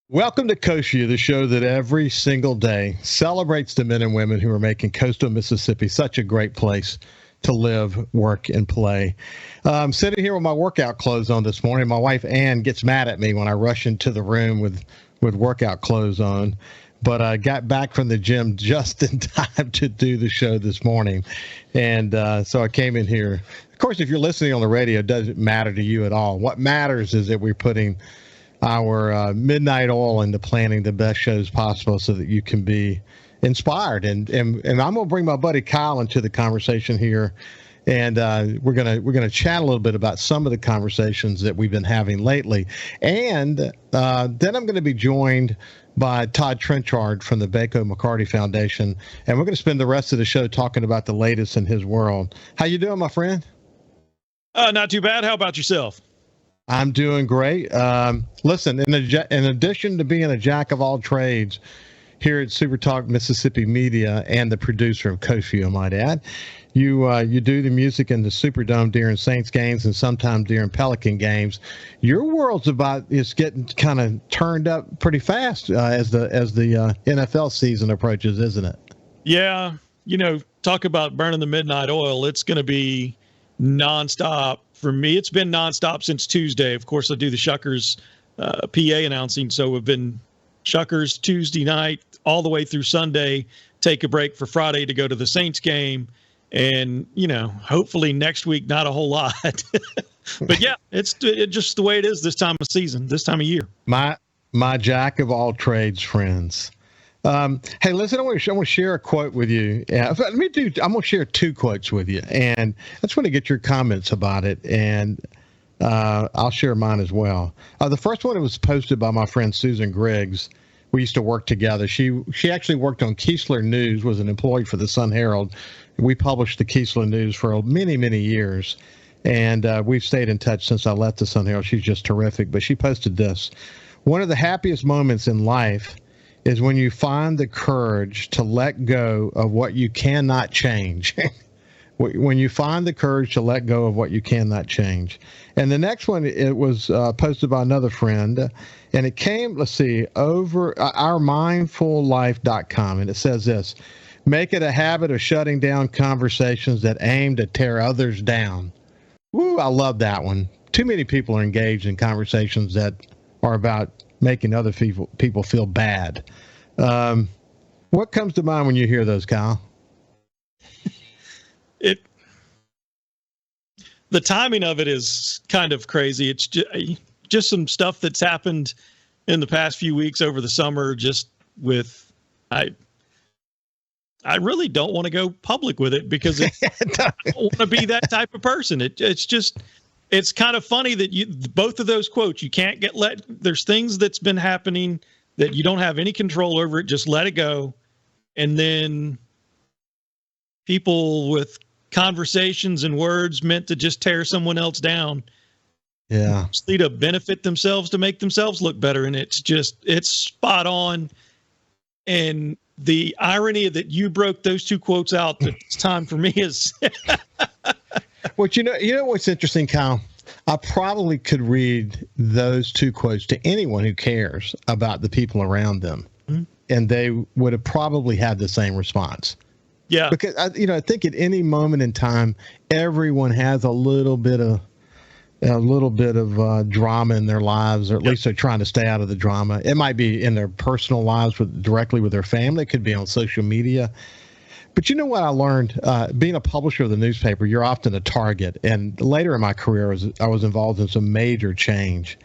Welcome to Coast View, the show that every single day celebrates the men and women who are making coastal Mississippi such a great place to live, work, and play. I'm sitting here with my workout clothes on this morning. My wife, Ann, gets mad at me when I rush into the room with workout clothes on. But I got back from the gym just in time to do the show this morning. And so I came in here. Of course, if you're listening on the radio, it doesn't matter to you at all. What matters is that we're putting our midnight oil into planning the best shows possible so that you can be inspired. And I'm going to bring my buddy Kyle into the conversation here. And we're gonna chat a little bit about some of the conversations that we've been having lately. And then I'm going to be joined by Todd Trenchard from the Bacot McCardy Foundation. And we're going to spend the rest of the show talking about the latest in his world. How you doing, my friend? Not too bad. How about yourself? I'm doing great. Listen, in addition to being a jack of all trades here at SuperTalk Mississippi Media and the producer of Coast View, I might add, you do the music in the Superdome during Saints games and sometimes during Pelican games. Your world's is getting kind of turned up pretty fast as the NFL season approaches, isn't it? Yeah, talk about burning the midnight oil. It's going to be nonstop. For me, it's been nonstop since Tuesday. Of course, I do the Shuckers PA announcing, so we've been Shuckers Tuesday night all the way through Sunday, take a break for Friday to go to the Saints game, and, hopefully next week, not a whole lot. But, yeah, it's just the way it is this time of season, this time of year. My jack of all trades friends. Hey, listen, I want to share a quote with you. I'm going to share two quotes with you, and I just want to get your comments about it, and I'll share mine as well. The first one was posted by my friend Susan Griggs. We used to work together. She actually worked on Keesler News, was an employee for the Sun Herald. We published the Keesler News for many, many years, and we've stayed in touch since I left the Sun Herald. She's just terrific, but she posted this. One of the happiest moments in life is when you find the courage to let go of what you cannot change. When you find the courage to let go of what you cannot change. And the next one, it was posted by another friend, and it came, over ourmindfullife.com, and it says this: make it a habit of shutting down conversations that aim to tear others down. Woo, I love that one. Too many people are engaged in conversations that are about making other people feel bad. What comes to mind when you hear those, Kyle? The timing of it is kind of crazy. It's just some stuff that's happened in the past few weeks over the summer. Just with I really don't want to go public with it because I don't want to be that type of person. It's kind of funny that both of those quotes, you can't there's things that's been happening that you don't have any control over it. Just let it go. And then people with conversations and words meant to just tear someone else down. Yeah. To benefit themselves, to make themselves look better. And it's spot on. And the irony that you broke those two quotes out at this time for me is Well, you know what's interesting, Kyle? I probably could read those two quotes to anyone who cares about the people around them, and they would have probably had the same response. Yeah, because I think at any moment in time, everyone has a little bit of drama in their lives, or at least they're trying to stay out of the drama. It might be in their personal lives directly with their family. It could be on social media. But you know what I learned? Being a publisher of the newspaper, you're often a target. And later in my career, I was involved in some major change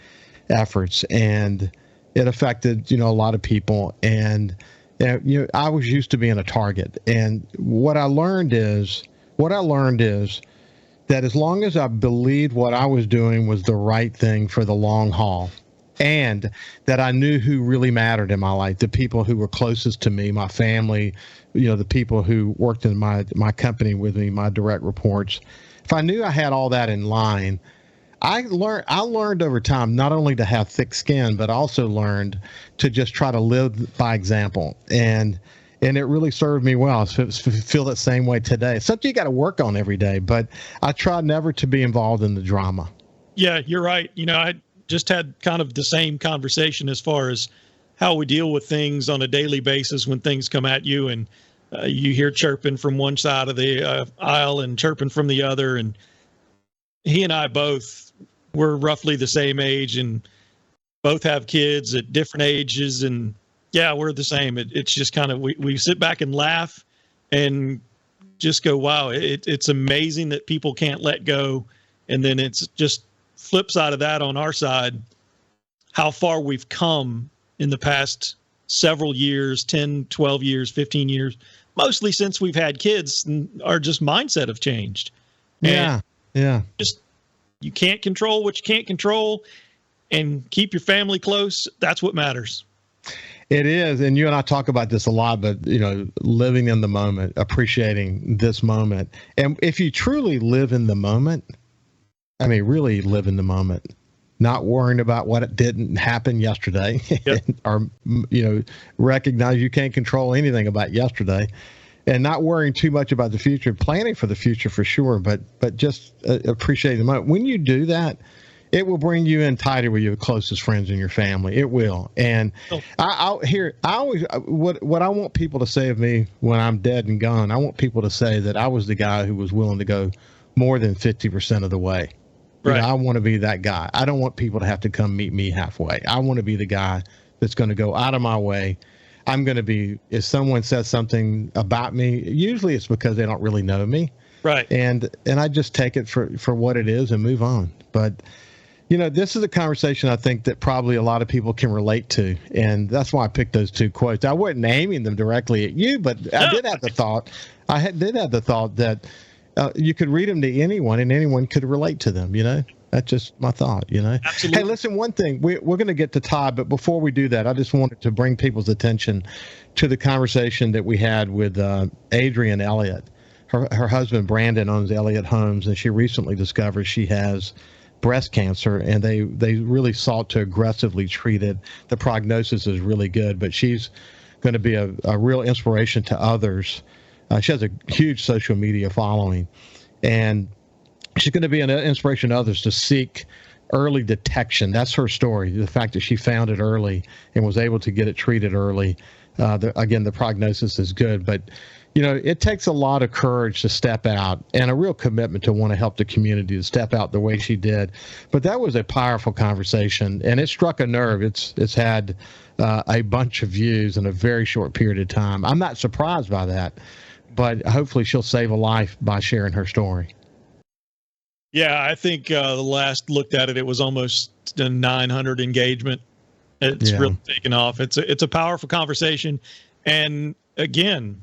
efforts, and it affected a lot of people. And I was used to being a target. And what I learned is that as long as I believed what I was doing was the right thing for the long haul, and that I knew who really mattered in my life, the people who were closest to me, my family, the people who worked in my company with me, my direct reports. If I knew I had all that in line, I learned over time not only to have thick skin, but also learned to just try to live by example. And it really served me well. I feel that same way today. It's something you got to work on every day, but I try never to be involved in the drama. Yeah, you're right. I just had kind of the same conversation as far as how we deal with things on a daily basis when things come at you, and you hear chirping from one side of the aisle and chirping from the other. And he and I both were roughly the same age and both have kids at different ages. And yeah, we're the same. It's just kind of, we sit back and laugh and just go, wow, it's amazing that people can't let go. And then it's just flip side of that on our side, how far we've come in the past several years, 10, 12 years, 15 years, mostly since we've had kids, and our just mindset have changed. Yeah. Yeah. Just, you can't control what you can't control, and keep your family close. That's what matters. It is. And you and I talk about this a lot, but, living in the moment, appreciating this moment. And if you truly live in the moment, really live in the moment, not worrying about what didn't happen yesterday, yep. or, recognize you can't control anything about yesterday, and not worrying too much about the future, planning for the future for sure, but just appreciating the moment. When you do that, it will bring you in tighter with your closest friends and your family. It will. And what I want people to say of me when I'm dead and gone, I want people to say that I was the guy who was willing to go more than 50% of the way. Right. I want to be that guy. I don't want people to have to come meet me halfway. I want to be the guy that's going to go out of my way. I'm going to be, if someone says something about me, usually it's because they don't really know me. Right. And I just take it for what it is and move on. But, this is a conversation I think that probably a lot of people can relate to. And that's why I picked those two quotes. I wasn't aiming them directly at you, but I did have the thought. Did have the thought that you could read them to anyone and anyone could relate to them, That's just my thought, Absolutely. Hey, listen, one thing, we're going to get to Todd, but before we do that, I just wanted to bring people's attention to the conversation that we had with Adrienne Elliott. Her husband, Brandon, owns Elliott Homes, and she recently discovered she has breast cancer, and they really sought to aggressively treat it. The prognosis is really good, but she's going to be a real inspiration to others. She has a huge social media following, and she's going to be an inspiration to others to seek early detection. That's her story. The fact that she found it early and was able to get it treated early. The prognosis is good, but it takes a lot of courage to step out and a real commitment to want to help the community to step out the way she did. But that was a powerful conversation, and it struck a nerve. It's had a bunch of views in a very short period of time. I'm not surprised by that, but hopefully she'll save a life by sharing her story. Yeah, I think the last looked at it, it was almost a 900 engagement. It's really taken off. It's a powerful conversation, and again,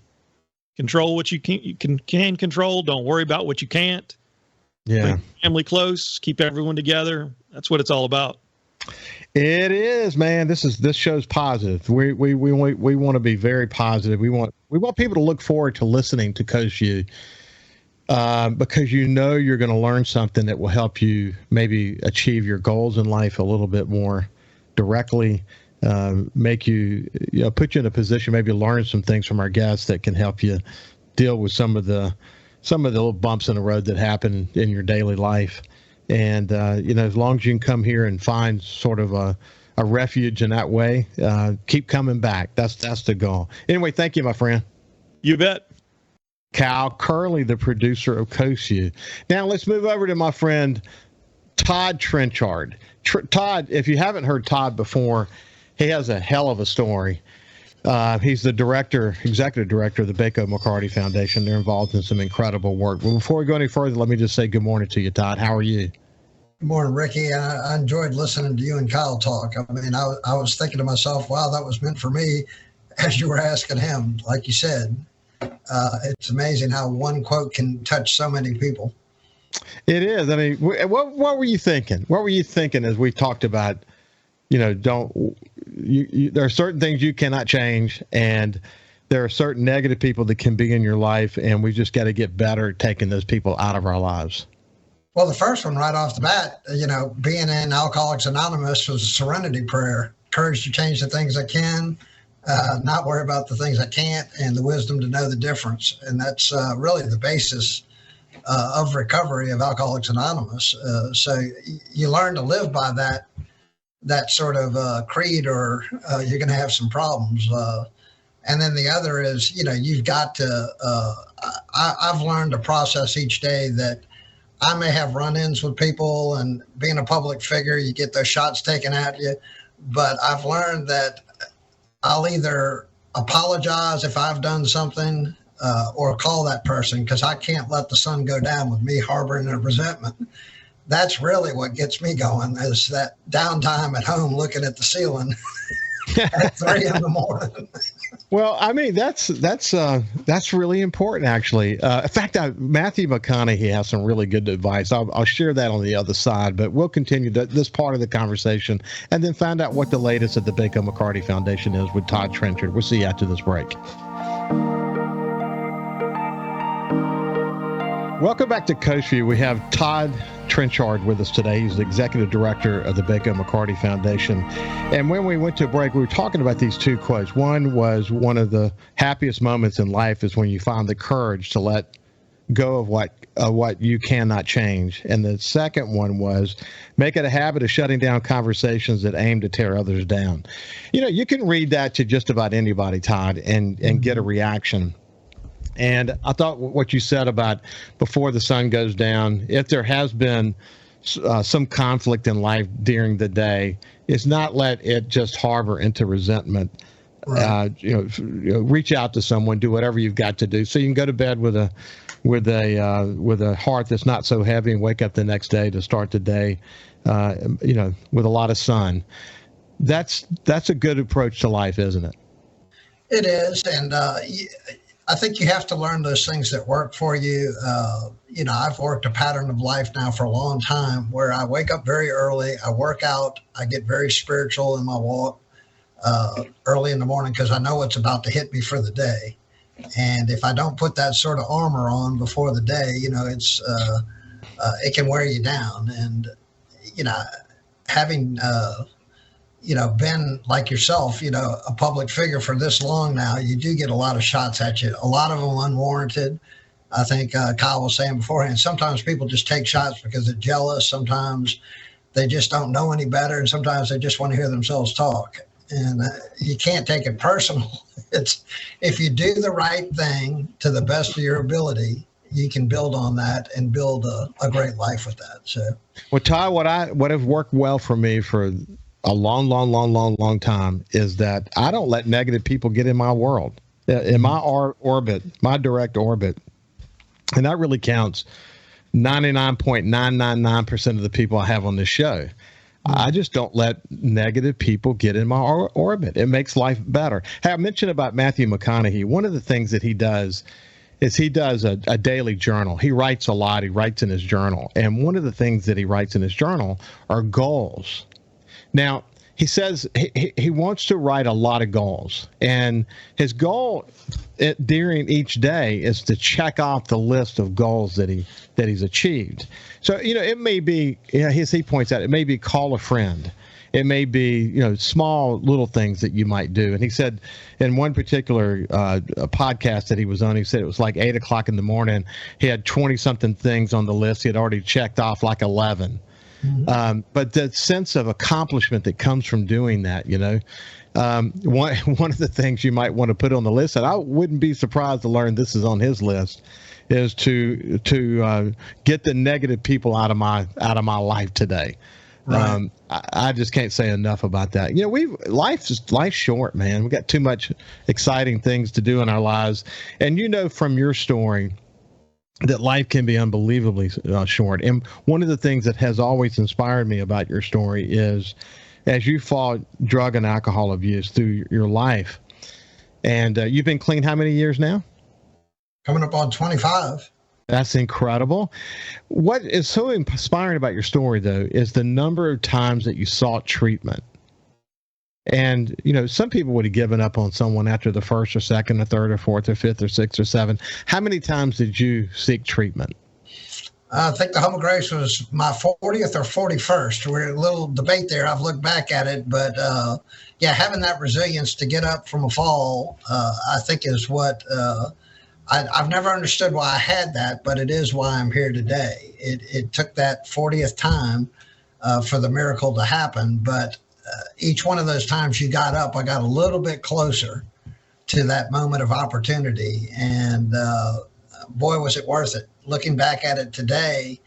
control what you can control. Don't worry about what you can't. Yeah, bring family close, keep everyone together. That's what it's all about. It is, man. This show's positive. We want to be very positive. We want people to look forward to listening to Coach U. Because you're going to learn something that will help you maybe achieve your goals in life a little bit more directly, make you, put you in a position, maybe learn some things from our guests that can help you deal with some of the little bumps in the road that happen in your daily life. And, as long as you can come here and find sort of a refuge in that way, keep coming back. That's the goal. Anyway, thank you, my friend. You bet. Cal Curley, the producer of Coach U. Now let's move over to my friend Todd Trenchard. Todd, if you haven't heard Todd before, he has a hell of a story. He's the executive director of the Bacot McCardy Foundation. They're involved in some incredible work. Well, before we go any further, let me just say good morning to you, Todd. How are you? Good morning, Ricky. I enjoyed listening to you and Kyle talk. I was thinking to myself, wow, that was meant for me as you were asking him, like you said. It's amazing how one quote can touch so many people. It is. What were you thinking? What were you thinking as we talked about, there are certain things you cannot change, and there are certain negative people that can be in your life, and we just got to get better at taking those people out of our lives. Well, the first one right off the bat, being in Alcoholics Anonymous was a serenity prayer, courage to change the things I can, not worry about the things I can't, and the wisdom to know the difference. And that's really the basis of recovery of Alcoholics Anonymous. So you learn to live by that sort of creed, or you're going to have some problems. And then the other is, you've got to, I've learned to process each day that I may have run-ins with people, and being a public figure, you get those shots taken at you. But I've learned that I'll either apologize if I've done something, or call that person, because I can't let the sun go down with me harboring a resentment. That's really what gets me going, is that downtime at home looking at the ceiling at 3 a.m. Well, I mean, that's really important, actually. In fact, Matthew McConaughey has some really good advice. I'll share that on the other side, but we'll continue this part of the conversation and then find out what the latest at the Bacot McCardy Foundation is with Todd Trenchard. We'll see you after this break. Welcome back to Coast View. We have Todd Trenchard with us today. He's the executive director of the Bacot McCardy Foundation. And when we went to break, we were talking about these two quotes. One was, one of the happiest moments in life is when you find the courage to let go of what you cannot change. And the second one was, make it a habit of shutting down conversations that aim to tear others down. You can read that to just about anybody, Todd, and get a reaction. And I thought what you said about before the sun goes down, if there has been some conflict in life during the day, is not let it just harbor into resentment. Right. Reach out to someone, do whatever you've got to do, so you can go to bed with a heart that's not so heavy, and wake up the next day to start the day, with a lot of sun. That's a good approach to life, isn't it? It is, and I think you have to learn those things that work for you. I've worked a pattern of life now for a long time where I wake up very early, I work out, I get very spiritual in my walk early in the morning, because I know it's about to hit me for the day. And if I don't put that sort of armor on before the day, it can wear you down. And, having been like yourself, a public figure for this long now, you do get a lot of shots at you, a lot of them unwarranted. I think Kyle was saying beforehand, sometimes people just take shots because they're jealous. Sometimes they just don't know any better. And sometimes they just want to hear themselves talk. And you can't take it personal. It's, if you do the right thing to the best of your ability, you can build on that and build a great life with that. So, well, Todd, what have worked well for me for a long time is that I don't let negative people get in my world, in my orbit, my direct orbit. And that really counts 99.999% of the people I have on this show. I just don't let negative people get in my orbit. It makes life better. Hey, I mentioned about Matthew McConaughey. One of the things that he does is he does a daily journal. He writes a lot. He writes in his journal. And one of the things that he writes in his journal are goals. Now, he says he wants to write a lot of goals, and his goal during each day is to check off the list of goals that he's achieved. So, it may be, as he points out, it may be call a friend. It may be, small little things that you might do. And he said in one particular podcast that he was on, he said it was like 8:00 in the morning. He had 20-something things on the list. He had already checked off like 11. Mm-hmm. But the sense of accomplishment that comes from doing that, one of the things you might want to put on the list, and I wouldn't be surprised to learn this is on his list, is to get the negative people out of my life today. Right. I just can't say enough about that. Life's short, man. We got too much exciting things to do in our lives, and from your story that life can be unbelievably short. And one of the things that has always inspired me about your story is, as you fought drug and alcohol abuse through your life, and you've been clean how many years now? Coming up on 25. That's incredible. What is so inspiring about your story, though, is the number of times that you sought treatment. And, some people would have given up on someone after the first or second or third or fourth or fifth or sixth or seventh. How many times did you seek treatment? I think the Humble Grace was my 40th or 41st. We're a little debate there. I've looked back at it, but having that resilience to get up from a fall, I think is what I've never understood why I had that, but it is why I'm here today. It took that 40th time for the miracle to happen, but each one of those times you got up, I got a little bit closer to that moment of opportunity. And boy, was it worth it. Looking back at it today,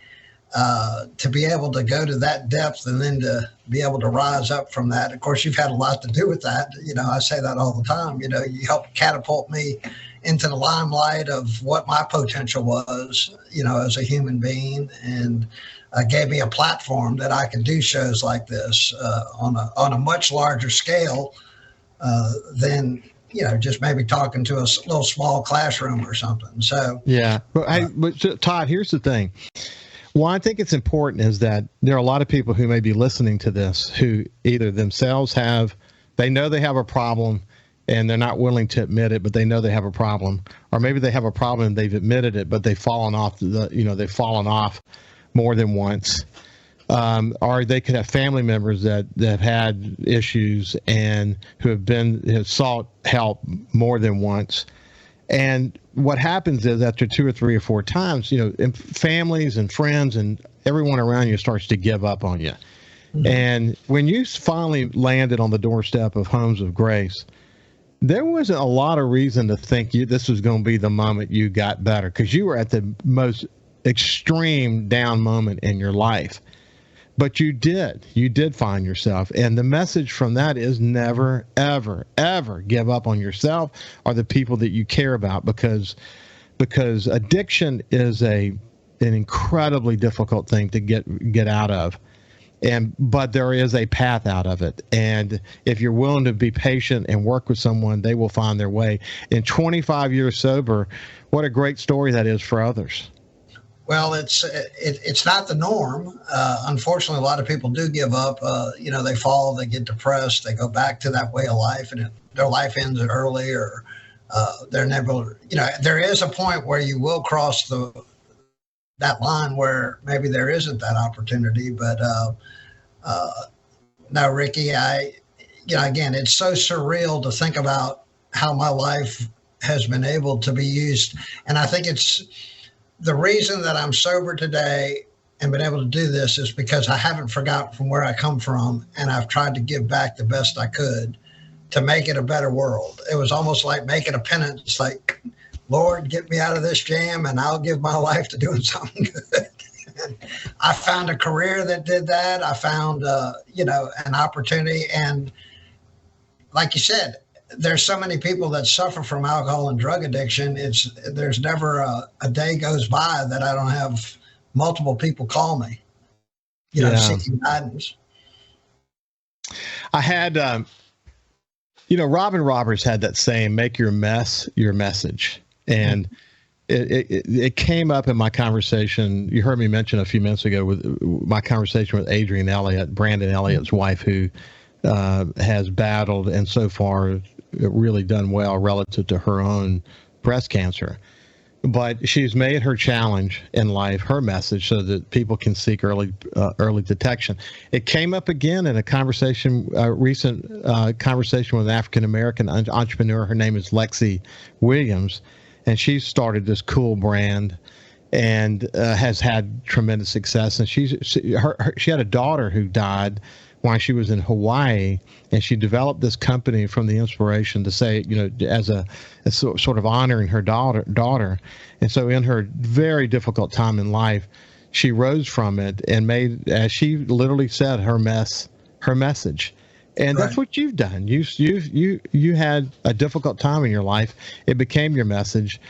to be able to go to that depth and then to be able to rise up from that. Of course, you've had a lot to do with that. I say that all the time. You helped catapult me into the limelight of what my potential was, as a human being, and gave me a platform that I could do shows like this on a much larger scale than just maybe talking to a little small classroom or something. So yeah, but Todd, here's the thing. Well, I think it's important is that there are a lot of people who may be listening to this who either themselves they know they have a problem and they're not willing to admit it, but they know they have a problem, or maybe they have a problem and they've admitted it, but they've fallen off they've fallen off more than once. Or they could have family members that have had issues and who have sought help more than once. And what happens is after 2 or 3 or 4 times, families and friends and everyone around you starts to give up on you. Mm-hmm. And when you finally landed on the doorstep of Homes of Grace, there wasn't a lot of reason to think this was going to be the moment you got better, because you were at the most extreme down moment in your life. But you did find yourself. And the message from that is never, ever, ever give up on yourself or the people that you care about, because addiction is an incredibly difficult thing to get out of. But there is a path out of it. And if you're willing to be patient and work with someone, they will find their way. In 25 years sober, what a great story that is for others. Well, it's not the norm. Unfortunately, a lot of people do give up. They fall, they get depressed, they go back to that way of life, and their life ends early, or they're never. There is a point where you will cross that line where maybe there isn't that opportunity. But no, Ricky, again, it's so surreal to think about how my life has been able to be used, and I think it's. The reason that I'm sober today and been able to do this is because I haven't forgotten from where I come from, and I've tried to give back the best I could to make it a better world. It was almost like making a penance, like, Lord, get me out of this jam and I'll give my life to doing something good. And I found a career that did that. I found, an opportunity. And like you said, there's so many people that suffer from alcohol and drug addiction. There's never a day goes by that I don't have multiple people call me, seeking guidance. I had, Robin Roberts had that saying, make your mess your message. And it came up in my conversation. You heard me mention a few minutes ago with my conversation with Adrienne Elliott, Brandon Elliott's wife, who has battled and so far really done well relative to her own breast cancer. But she's made her challenge in life her message so that people can seek early detection. It came up again in a conversation, recent conversation with an African-American entrepreneur. Her name is Lexi Williams, and she started this cool brand and has had tremendous success. And she had a daughter who died while she was in Hawaii, and she developed this company from the inspiration to say, as a sort of honoring her daughter. And so in her very difficult time in life, she rose from it and made, as she literally said, her message. And that's what you've done. You had a difficult time in your life. It became your message.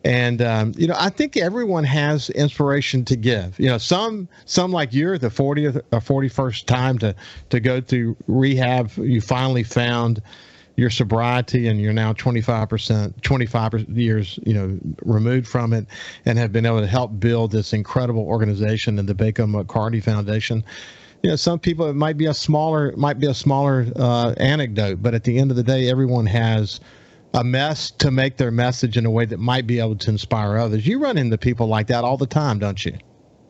And, I think everyone has inspiration to give. Some like you're the 40th or 41st time to go through rehab. You finally found your sobriety, and you're now 25 years, removed from it, and have been able to help build this incredible organization in the Bacot McCardy Foundation. Some people, it might be a smaller anecdote, but at the end of the day, everyone has a mess to make their message in a way that might be able to inspire others. You run into people like that all the time, don't you?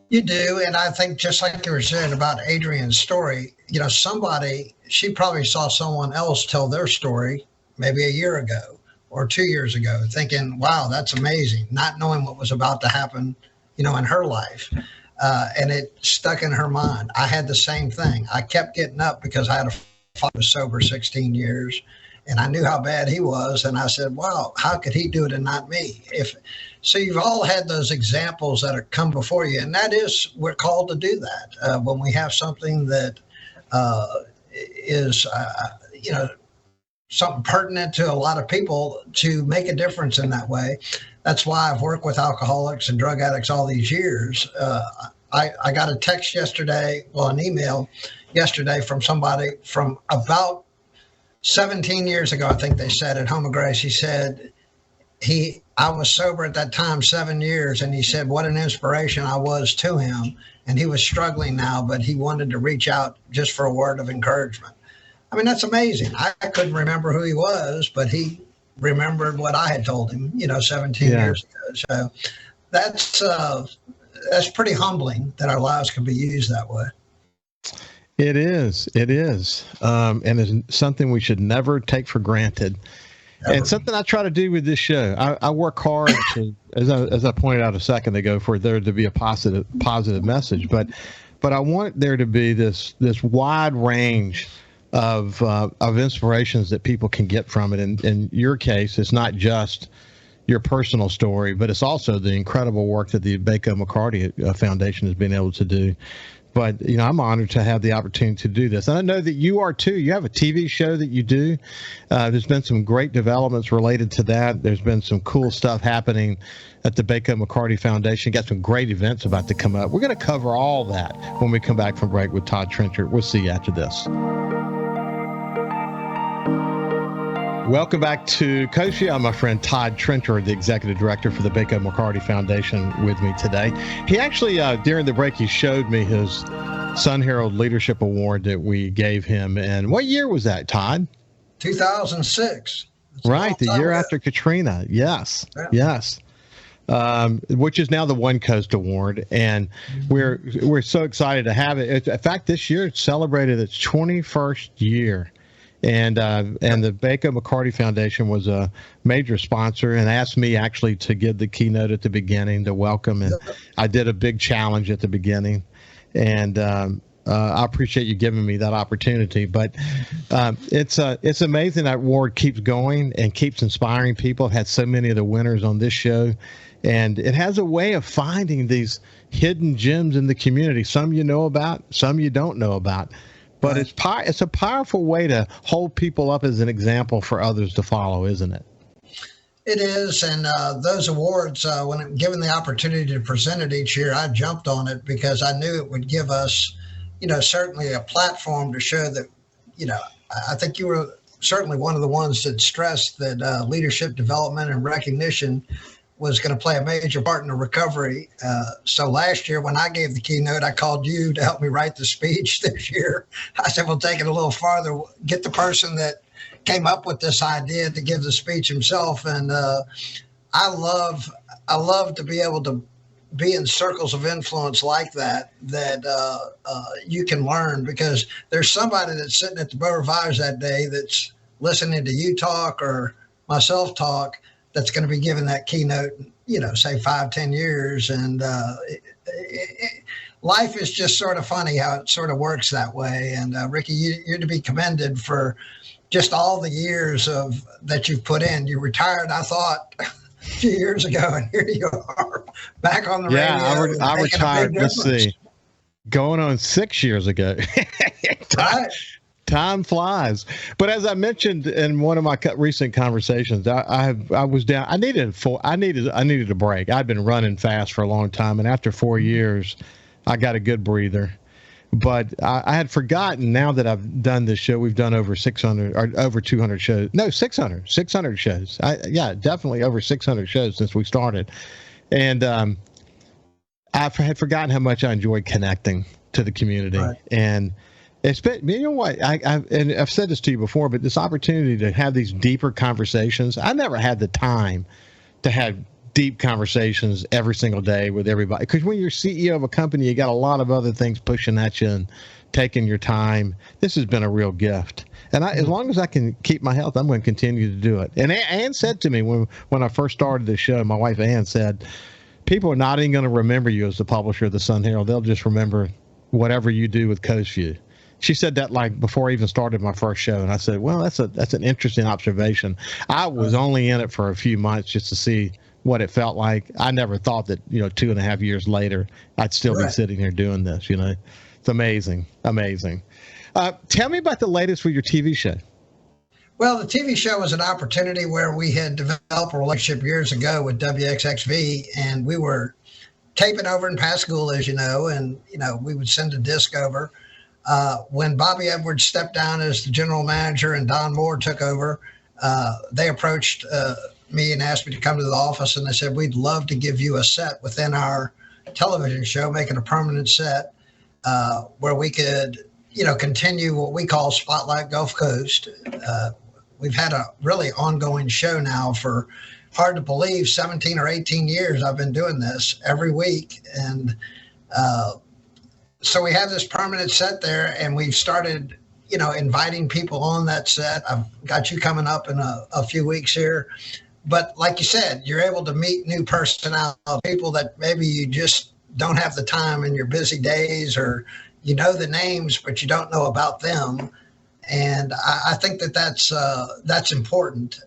You do. And I think just like you were saying about Adrienne's story, she probably saw someone else tell their story maybe a year ago or 2 years ago, thinking, wow, that's amazing, not knowing what was about to happen, in her life. And it stuck in her mind. I had the same thing. I kept getting up because I had a father was sober 16 years, and I knew how bad he was. And I said, wow, how could he do it and not me? So you've all had those examples that have come before you. And that is, we're called to do that. When we have something that is, something pertinent to a lot of people, to make a difference in that way. That's why I've worked with alcoholics and drug addicts all these years. I got a text yesterday, an email yesterday from somebody from about 17 years ago, I think they said, at Home of Grace. He said, I was sober at that time 7 years, and he said what an inspiration I was to him. And he was struggling now, but he wanted to reach out just for a word of encouragement. I mean, that's amazing. I couldn't remember who he was, but he remembered what I had told him, 17 years ago. So that's pretty humbling that our lives can be used that way. It is. And it's something we should never take for granted. Never. And something I try to do with this show. I work hard to, as I pointed out a second ago, for there to be a positive message. But I want there to be this wide range of inspirations that people can get from it. And in your case, it's not just your personal story, but it's also the incredible work that the Bacot McCardy Foundation has been able to do. But, I'm honored to have the opportunity to do this. And I know that you are too. You have a TV show that you do. There's been some great developments related to that. There's been some cool stuff happening at the Bacot McCardy Foundation. Got some great events about to come up. We're going to cover all that when we come back from break with Todd Trenchard. We'll see you after this. Welcome back to Coast View. I'm my friend Todd Trenchard, the executive director for the Bacot McCardy Foundation, with me today. He actually, during the break, he showed me his Sun Herald Leadership Award that we gave him. And what year was that, Todd? 2006. Right, the year after Katrina. Yes, yeah. Yes. Which is now the One Coast Award, and we're so excited to have it. In fact, this year it celebrated its 21st year. And the Bacot McCardy Foundation was a major sponsor and asked me actually to give the keynote at the beginning to welcome. And I did a big challenge at the beginning. And I appreciate you giving me that opportunity. But it's amazing that award keeps going and keeps inspiring people. I've had so many of the winners on this show. And it has a way of finding these hidden gems in the community. Some you know about, some you don't know about. But it's a powerful way to hold people up as an example for others to follow, isn't it? It is. And those awards, when given the opportunity to present it each year, I jumped on it because I knew it would give us, certainly a platform to show that, I think you were certainly one of the ones that stressed that leadership development and recognition was going to play a major part in the recovery. So last year when I gave the keynote, I called you to help me write the speech. This year, I said, we'll take it a little farther, get the person that came up with this idea to give the speech himself. And I love to be able to be in circles of influence like that you can learn, because there's somebody that's sitting at the Bow Revise that day that's listening to you talk or myself talk, that's going to be giving that keynote, say 5-10 years. And life is just sort of funny how it sort of works that way. And Ricky, you're to be commended for just all the years that you've put in. You retired, I thought, a few years ago, and here you are back on the radio. Yeah, I retired, let's see, going on 6 years ago. Right. Time flies. But as I mentioned in one of my recent conversations, I was down. I needed a break. I'd been running fast for a long time, and after 4 years, I got a good breather. But I had forgotten. Now that I've done this show, we've done over 600 or over 200 shows. No, 600 shows. Definitely over 600 shows since we started. And I had forgotten how much I enjoyed connecting to the community. Right. And it's been, what, and I've said this to you before, but this opportunity to have these deeper conversations, I never had the time to have deep conversations every single day with everybody. Because when you're CEO of a company, you got a lot of other things pushing at you and taking your time. This has been a real gift. And as long as I can keep my health, I'm going to continue to do it. And Ann said to me when I first started this show, my wife Ann said, people are not even going to remember you as the publisher of the Sun Herald. They'll just remember whatever you do with Coast View. She said that like before I even started my first show, and I said, "Well, that's an interesting observation." I was only in it for a few months just to see what it felt like. I never thought that 2.5 years later I'd still be sitting here doing this. It's amazing. Tell me about the latest with your TV show. Well, the TV show was an opportunity where we had developed a relationship years ago with WXXV, and we were taping over in Pascagoula, as you know, and we would send a disc over. When Bobby Edwards stepped down as the general manager and Don Moore took over, they approached me and asked me to come to the office, and they said, "We'd love to give you a set within our television show, make it a permanent set where we could, continue what we call Spotlight Gulf Coast." We've had a really ongoing show now for, hard to believe, 17 or 18 years. I've been doing this every week. And so we have this permanent set there, and we've started, inviting people on that set. I've got you coming up in a few weeks here. But like you said, you're able to meet new personnel, people that maybe you just don't have the time in your busy days, or you know the names, but you don't know about them. And I think that's important.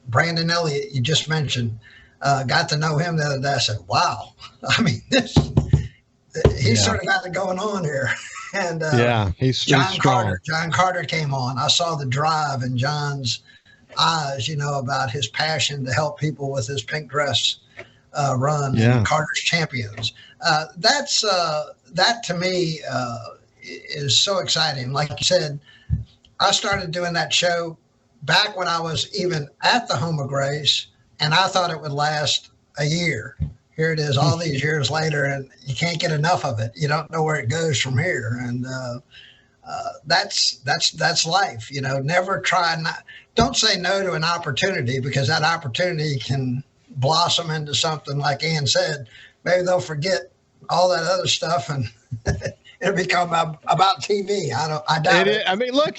Brandon Elliott, you just mentioned, got to know him the other day. I said, "Wow, I mean, he's sort of got it going on here." And he's strong. John Carter came on. I saw the drive in John's eyes, about his passion to help people with his pink dress run and Carter's Champions. That to me is so exciting. Like you said, I started doing that show back when I was even at the Home of Grace, and I thought it would last a year. Here it is all these years later, and you can't get enough of it. You don't know where it goes from here. And that's life. Don't say no to an opportunity, because that opportunity can blossom into something. Like Ann said, maybe they'll forget all that other stuff and it'll become about TV. I doubt it. I mean, look,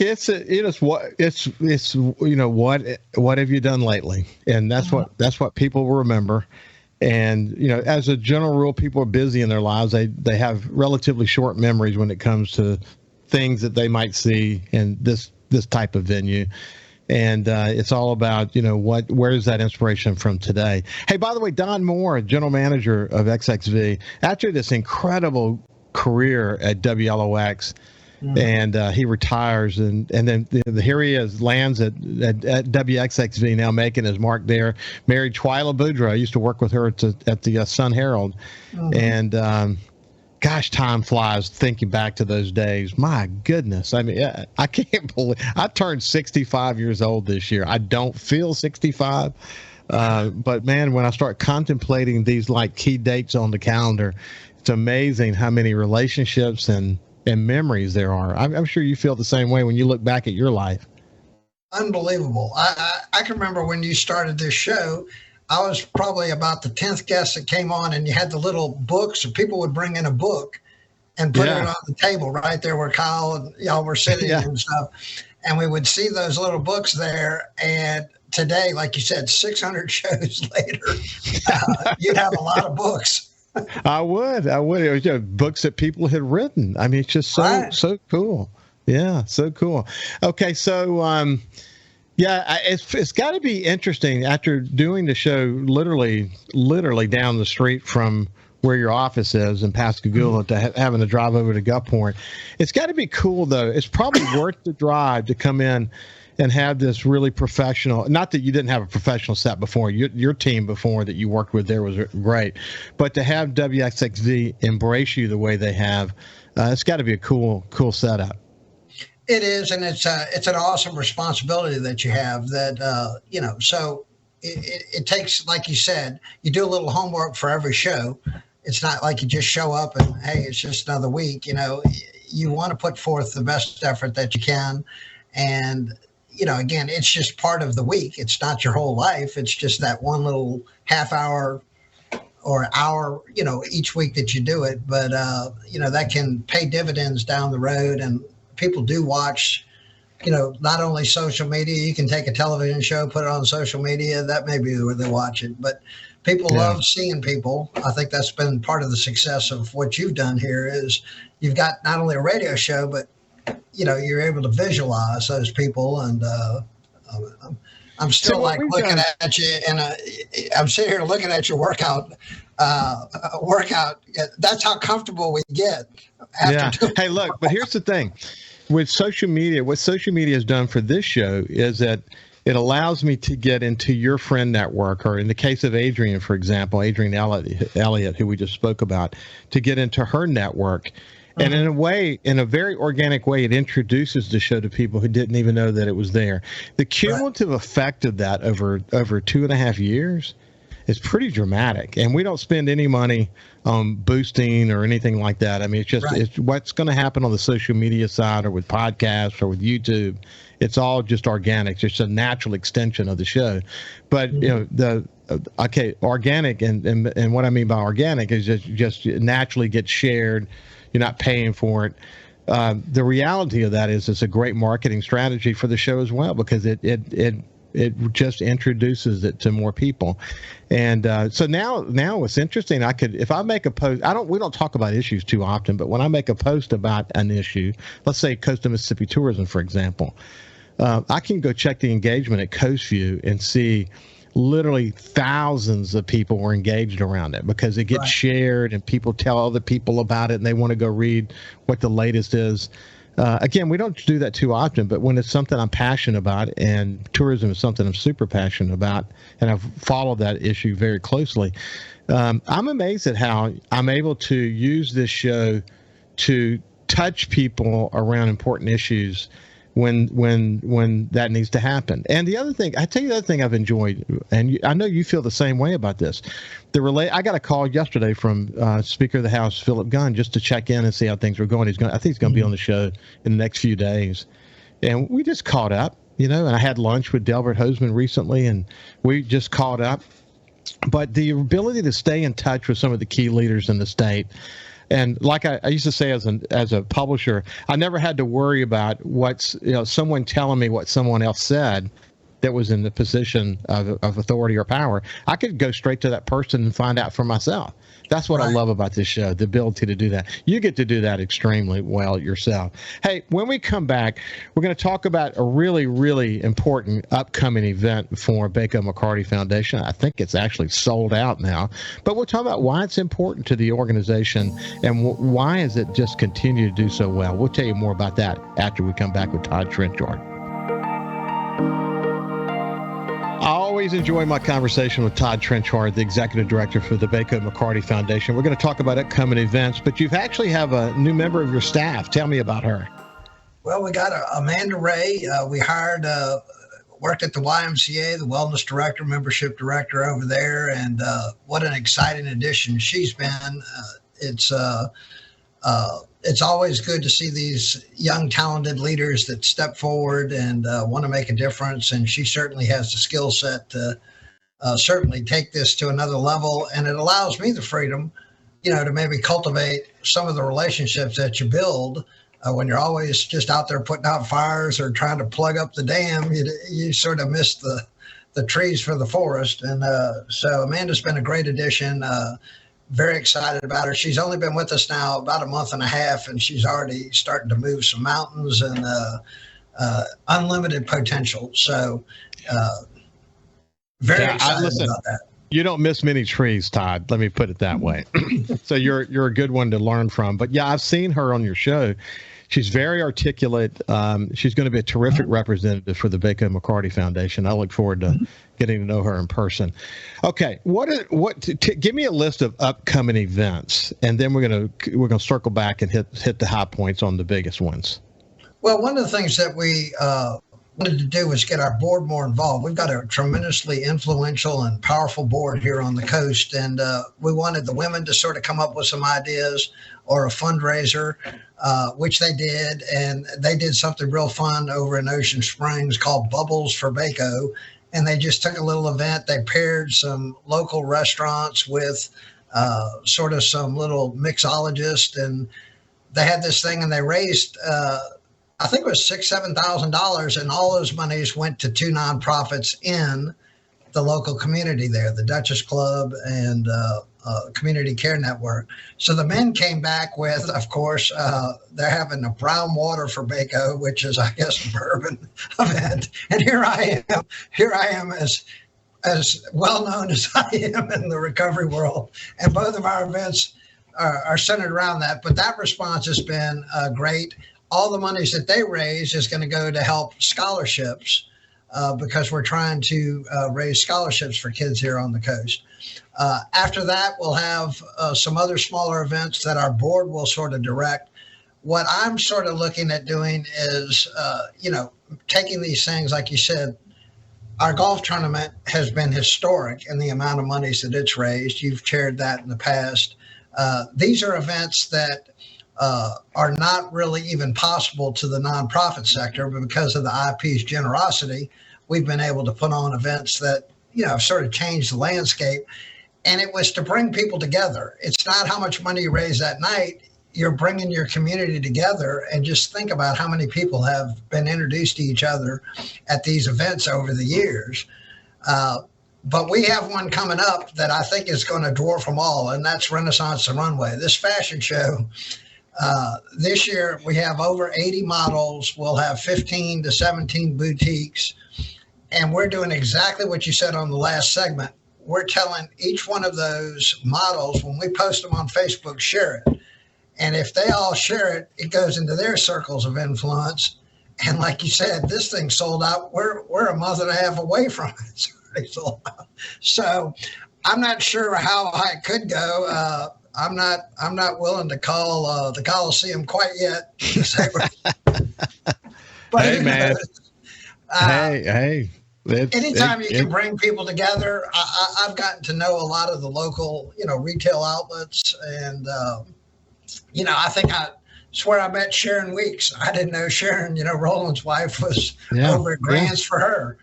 what have you done lately? And that's what people will remember. And as a general rule, people are busy in their lives. They have relatively short memories when it comes to things that they might see in this type of venue. And it's all about, where's that inspiration from today? Hey, by the way, Don Moore, general manager of XXV, after this incredible career at WLOX, and he retires, and then here he is, lands at WXXV, now making his mark there. Married Twyla Boudreaux. I used to work with her at the Sun Herald, and gosh, time flies thinking back to those days. My goodness. I mean, I can't believe I turned 65 years old this year. I don't feel 65. But man, when I start contemplating these like key dates on the calendar, it's amazing how many relationships and memories there are. I'm sure you feel the same way when you look back at your life. Unbelievable. I can remember when you started this show, I was probably about the 10th guest that came on, and you had the little books, and people would bring in a book and put it on the table right there where Kyle and y'all were sitting and stuff. And we would see those little books there. And today, like you said, 600 shows later, you'd have a lot of books. I would. It was books that people had written. I mean, it's just so cool. Yeah, so cool. Okay, so it's got to be interesting after doing the show literally down the street from where your office is in Pascagoula to having to drive over to Gulfport. It's got to be cool, though. It's probably worth the drive to come in and have this really professional, not that you didn't have a professional set before, your team before that you worked with there was great, but to have WXXV embrace you the way they have, it's got to be a cool setup. It is, and it's an awesome responsibility that you have that, so it takes, like you said, you do a little homework for every show. It's not like you just show up and, hey, it's just another week. You want to put forth the best effort that you can. And, again, it's just part of the week. It's not your whole life. It's just that one little half hour or hour, each week that you do it. But, that can pay dividends down the road. And people do watch, not only social media. You can take a television show, put it on social media. That may be where they watch it. But People love seeing people. I think that's been part of the success of what you've done here is you've got not only a radio show, but you're able to visualize those people. And I'm still looking at you, and I'm sitting here looking at your workout. That's how comfortable we get. Hey, look, but here's the thing with social media. What social media has done for this show is that it allows me to get into your friend network, or in the case of Adrian, for example, Adrian Elliott, who we just spoke about, to get into her network. And in a very organic way, it introduces the show to people who didn't even know that it was there. The cumulative effect of that over 2.5 years is pretty dramatic. And we don't spend any money on boosting or anything like that. I mean, it's just it's what's going to happen on the social media side or with podcasts or with YouTube. It's all just organic. It's just a natural extension of the show. But, organic, and what I mean by organic is just naturally gets shared. You're not paying for it. The reality of that is it's a great marketing strategy for the show as well, because it just introduces it to more people. And so now it's interesting. If I make a post, we don't talk about issues too often, but when I make a post about an issue, let's say Coastal Mississippi tourism, for example, I can go check the engagement at Coast View and see literally thousands of people were engaged around it, because it gets shared and people tell other people about it and they want to go read what the latest is. Again, we don't do that too often, but when it's something I'm passionate about, and tourism is something I'm super passionate about, and I've followed that issue very closely, I'm amazed at how I'm able to use this show to touch people around important issues when that needs to happen. And the other thing, I tell you the other thing I've enjoyed, and I know you feel the same way about this. I got a call yesterday from Speaker of the House Philip Gunn just to check in and see how things were going. I think he's going to be on the show in the next few days, and we just caught up. And I had lunch with Delbert Hoseman recently, and we just caught up. But the ability to stay in touch with some of the key leaders in the state. And like I used to say as a publisher, I never had to worry about someone telling me what someone else said that was in the position of authority or power. I could go straight to that person and find out for myself. That's what I love about this show, the ability to do that. You get to do that extremely well yourself. Hey, when we come back, we're going to talk about a really, really important upcoming event for Bacot McCardy Foundation. I think it's actually sold out now. But we'll talk about why it's important to the organization and why has it just continued to do so well. We'll tell you more about that after we come back with Todd Trenchard. I always enjoy my conversation with Todd Trenchard, the executive director for the Bacot McCardy Foundation. We're going to talk about upcoming events, but you actually have a new member of your staff. Tell me about her. Well, we got Amanda Ray. We hired, worked at the YMCA, the wellness director, membership director over there, and what an exciting addition she's been. It's always good to see these young, talented leaders that step forward and want to make a difference. And she certainly has the skill set to certainly take this to another level. And it allows me the freedom, to maybe cultivate some of the relationships that you build when you're always just out there putting out fires or trying to plug up the dam. You sort of miss the trees for the forest. And so Amanda's been a great addition. Very excited about her. She's only been with us now about a month and a half, and she's already starting to move some mountains and unlimited potential. So very excited about that. You don't miss many trees, Todd. Let me put it that way. So you're a good one to learn from. But yeah, I've seen her on your show. She's very articulate. She's going to be a terrific representative for the Bacot McCardy Foundation. I look forward to getting to know her in person. Okay, give me a list of upcoming events, and then we're gonna circle back and hit the high points on the biggest ones. Well, one of the things that we wanted to do was get our board more involved. We've got a tremendously influential and powerful board here on the coast, and we wanted the women to sort of come up with some ideas or a fundraiser, which they did, and they did something real fun over in Ocean Springs called Bubbles for Bacot, and they just took a little event. They paired some local restaurants with sort of some little mixologists, and they had this thing, and they raised I think it was $6,000-7,000, and all those monies went to two nonprofits in the local community there, the Duchess Club and Community Care Network. So the men came back with, of course, they're having a brown water for Bacot, which is, I guess, a bourbon event. And here I am as well known as I am in the recovery world. And both of our events are centered around that. But that response has been great. All the monies that they raise is going to go to help scholarships because we're trying to raise scholarships for kids here on the coast. After that, we'll have some other smaller events that our board will sort of direct. What I'm sort of looking at doing is, taking these things, like you said, our golf tournament has been historic in the amount of monies that it's raised. You've chaired that in the past. These are events that are not really even possible to the nonprofit sector, but because of the IP's generosity, we've been able to put on events that, have sort of changed the landscape. And it was to bring people together. It's not how much money you raise that night. You're bringing your community together, and just think about how many people have been introduced to each other at these events over the years. But we have one coming up that I think is going to dwarf them all, and that's Renaissance and Runway. This fashion show, this year we have over 80 models. We'll have 15 to 17 boutiques, and we're doing exactly what you said on the last segment. We're telling each one of those models, when we post them on Facebook, share it. And if they all share it, it goes into their circles of influence. And like you said, this thing sold out. We're a month and a half away from it. It's already sold out. So I'm not sure how high it could go. I'm not willing to call the Coliseum quite yet. But hey, man. Hey. Anytime you can bring people together, I've gotten to know a lot of the local, retail outlets, and I think it's where I met Sharon Weeks. I didn't know Sharon, Roland's wife was over at Grants for her.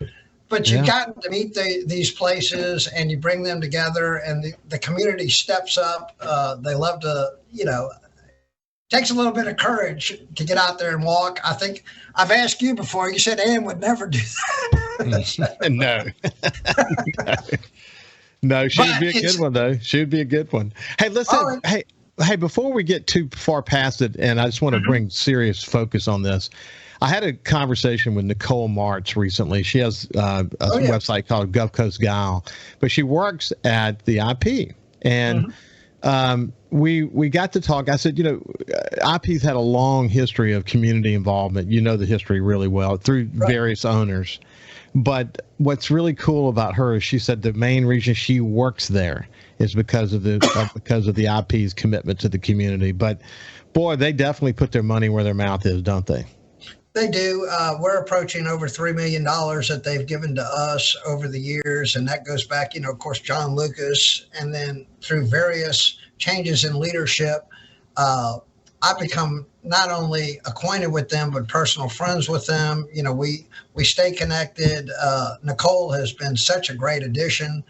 But you've gotten to meet these places, and you bring them together, and the community steps up. They love to, takes a little bit of courage to get out there and walk. I think I've asked you before. You said Ann would never do that. No, she would be a good one, though. She would be a good one. Hey, listen. Hey, before we get too far past it, and I just want to bring serious focus on this. I had a conversation with Nicole Martz recently. She has a website called Gulf Coast Gal, but she works at the IP. And we got to talk. I said, IP's had a long history of community involvement. You know the history really well through various owners. But what's really cool about her is she said the main reason she works there is because of the IP's commitment to the community. But boy, they definitely put their money where their mouth is, don't they? They do. We're approaching over $3 million that they've given to us over the years. And that goes back, of course, John Lucas. And then through various changes in leadership, I've become not only acquainted with them, but personal friends with them. We stay connected. Nicole has been such a great addition.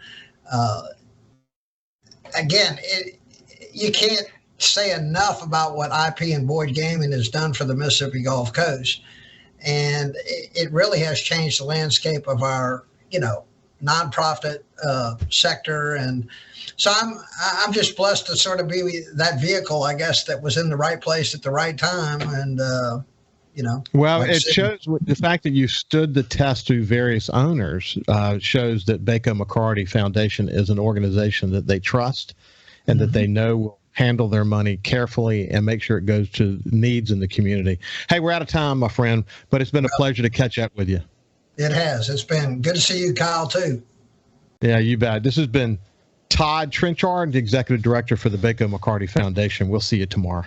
Again, you can't say enough about what IP and Boyd Gaming has done for the Mississippi Gulf Coast. And it really has changed the landscape of our, nonprofit sector. And so I'm just blessed to sort of be that vehicle, I guess, that was in the right place at the right time. And, Well, like it shows the fact that you stood the test through various owners shows that Bacot McCardy Foundation is an organization that they trust and that they know will handle their money carefully and make sure it goes to needs in the community. Hey, we're out of time, my friend, but it's been a pleasure to catch up with you. It has. It's been good to see you, Kyle, too. Yeah, you bet. This has been Todd Trenchard, the Executive Director for the Bacot McCardy Foundation. We'll see you tomorrow.